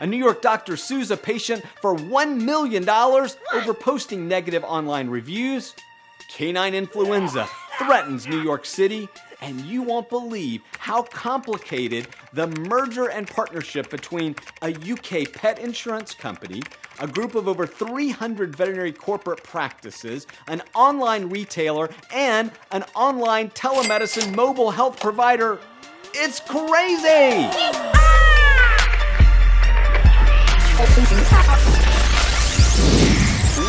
A New York doctor sues a patient for $1 million over posting negative online reviews. Canine influenza threatens New York City. And you won't believe how complicated the merger and partnership between a UK pet insurance company, a group of over 300 veterinary corporate practices, an online retailer, and an online telemedicine mobile health provider. It's crazy!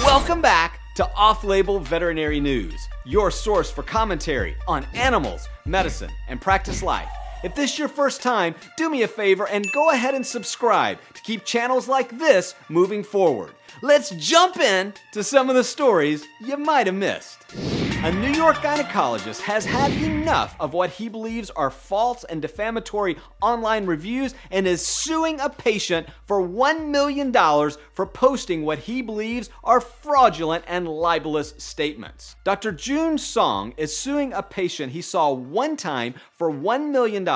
Welcome back to Off-Label Veterinary News, your source for commentary on animals, medicine, and practice life. If this is your first time, do me a favor and go ahead and subscribe to keep channels like this moving forward. Let's jump in to some of the stories you might have missed. A New York gynecologist has had enough of what he believes are false and defamatory online reviews and is suing a patient for $1 million for posting what he believes are fraudulent and libelous statements. Dr. June Song is suing a patient he saw one time for $1 million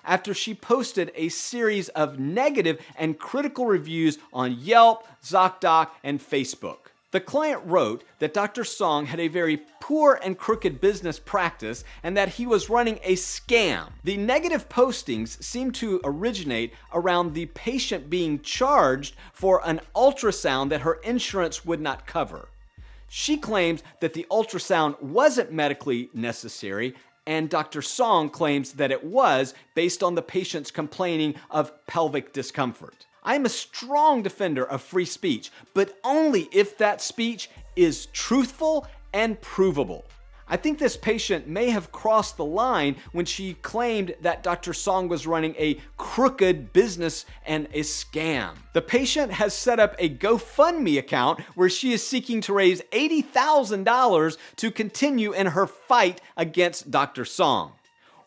after she posted a series of negative and critical reviews on Yelp, ZocDoc, and Facebook. The client wrote that Dr. Song had a very poor and crooked business practice and that he was running a scam. The negative postings seem to originate around the patient being charged for an ultrasound that her insurance would not cover. She claims that the ultrasound wasn't medically necessary, and Dr. Song claims that it was based on the patient's complaining of pelvic discomfort. I am a strong defender of free speech, but only if that speech is truthful and provable. I think this patient may have crossed the line when she claimed that Dr. Song was running a crooked business and a scam. The patient has set up a GoFundMe account where she is seeking to raise $80,000 to continue in her fight against Dr. Song.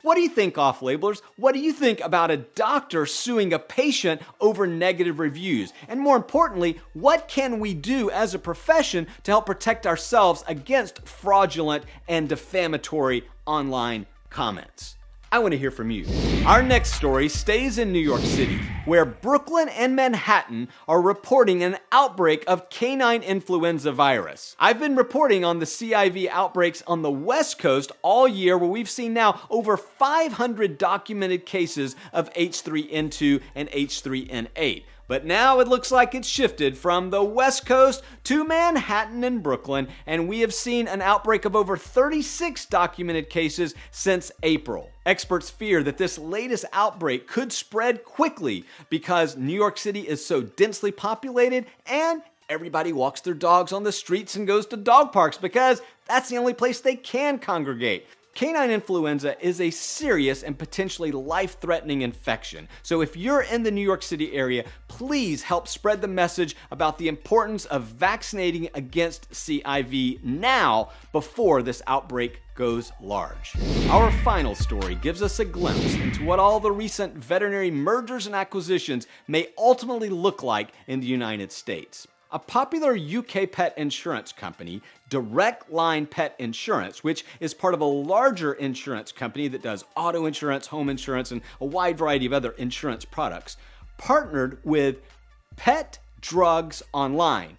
What do you think, off-labelers? What do you think about a doctor suing a patient over negative reviews? And more importantly, what can we do as a profession to help protect ourselves against fraudulent and defamatory online comments? I want to hear from you. Our next story stays in New York City, where Brooklyn and Manhattan are reporting an outbreak of canine influenza virus. I've been reporting on the CIV outbreaks on the West Coast all year, where we've seen now over 500 documented cases of H3N2 and H3N8. But now it looks like it's shifted from the West Coast to Manhattan and Brooklyn, and we have seen an outbreak of over 36 documented cases since April. Experts fear that this latest outbreak could spread quickly because New York City is so densely populated and everybody walks their dogs on the streets and goes to dog parks because that's the only place they can congregate. Canine influenza is a serious and potentially life-threatening infection. So if you're in the New York City area, please help spread the message about the importance of vaccinating against CIV now before this outbreak goes large. Our final story gives us a glimpse into what all the recent veterinary mergers and acquisitions may ultimately look like in the United States. A popular UK pet insurance company, Direct Line Pet Insurance, which is part of a larger insurance company that does auto insurance, home insurance, and a wide variety of other insurance products, partnered with Pet Drugs Online.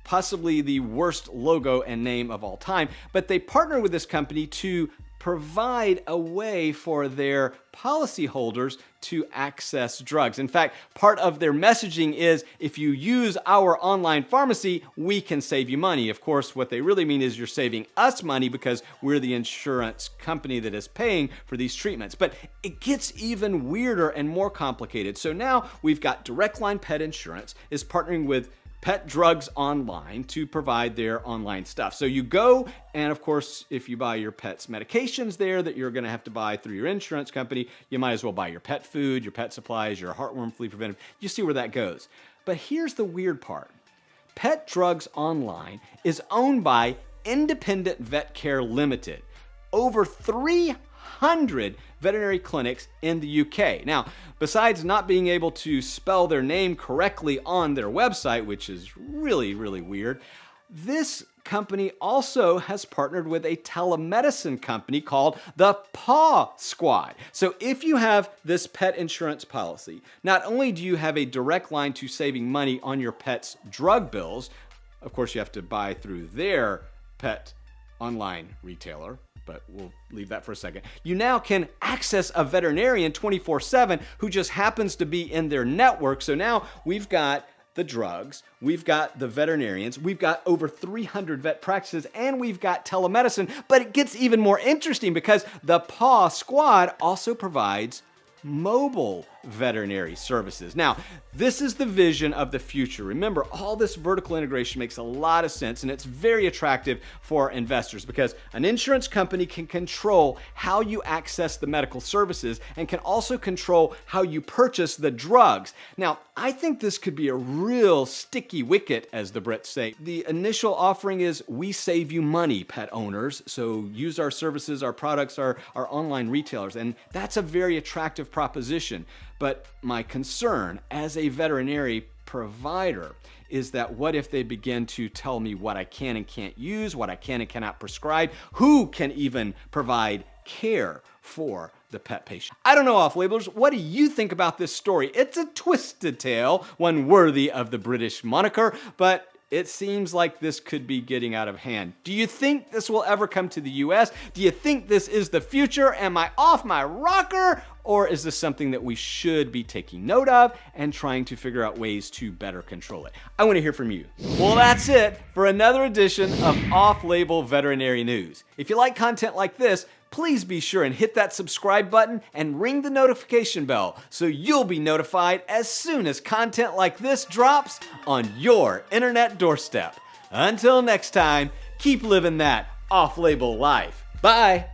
Possibly the worst logo and name of all time, but they partnered with this company to provide a way for their policyholders to access drugs. In fact, part of their messaging is, if you use our online pharmacy, we can save you money. Of course, what they really mean is you're saving us money because we're the insurance company that is paying for these treatments. But it gets even weirder and more complicated. So now we've got Direct Line Pet Insurance is partnering with Pet Drugs Online to provide their online stuff. So you go, and of course, if you buy your pet's medications there that you're going to have to buy through your insurance company, you might as well buy your pet food, your pet supplies, your heartworm flea preventive. You see where that goes. But here's the weird part. Pet Drugs Online is owned by Independent Vet Care Limited. Over 300 veterinary clinics in the UK. Now, besides not being able to spell their name correctly on their website, which is really, really weird, this company also has partnered with a telemedicine company called the Paw Squad. So if you have this pet insurance policy, not only do you have a direct line to saving money on your pet's drug bills, of course you have to buy through their pet online retailer, but we'll leave that for a second. You now can access a veterinarian 24/7 who just happens to be in their network. So now we've got the drugs, we've got the veterinarians, we've got over 300 vet practices, and we've got telemedicine. But it gets even more interesting because the Paw Squad also provides mobile veterinary services. Now, this is the vision of the future. Remember, all this vertical integration makes a lot of sense, and it's very attractive for investors because an insurance company can control how you access the medical services and can also control how you purchase the drugs. Now, I think this could be a real sticky wicket, as the Brits say. The initial offering is, we save you money, pet owners, so use our services, our products, our online retailers, and that's a very attractive proposition. But my concern as a veterinary provider is that what if they begin to tell me what I can and can't use, what I can and cannot prescribe, who can even provide care for the pet patient? I don't know, off-labelers, what do you think about this story? It's a twisted tale, one worthy of the British moniker, but it seems like this could be getting out of hand. Do you think this will ever come to the US? Do you think this is the future? Am I off my rocker? Or is this something that we should be taking note of and trying to figure out ways to better control it? I want to hear from you. Well, that's it for another edition of Off-Label Veterinary News. If you like content like this, please be sure and hit that subscribe button and ring the notification bell so you'll be notified as soon as content like this drops on your internet doorstep. Until next time, keep living that off-label life. Bye.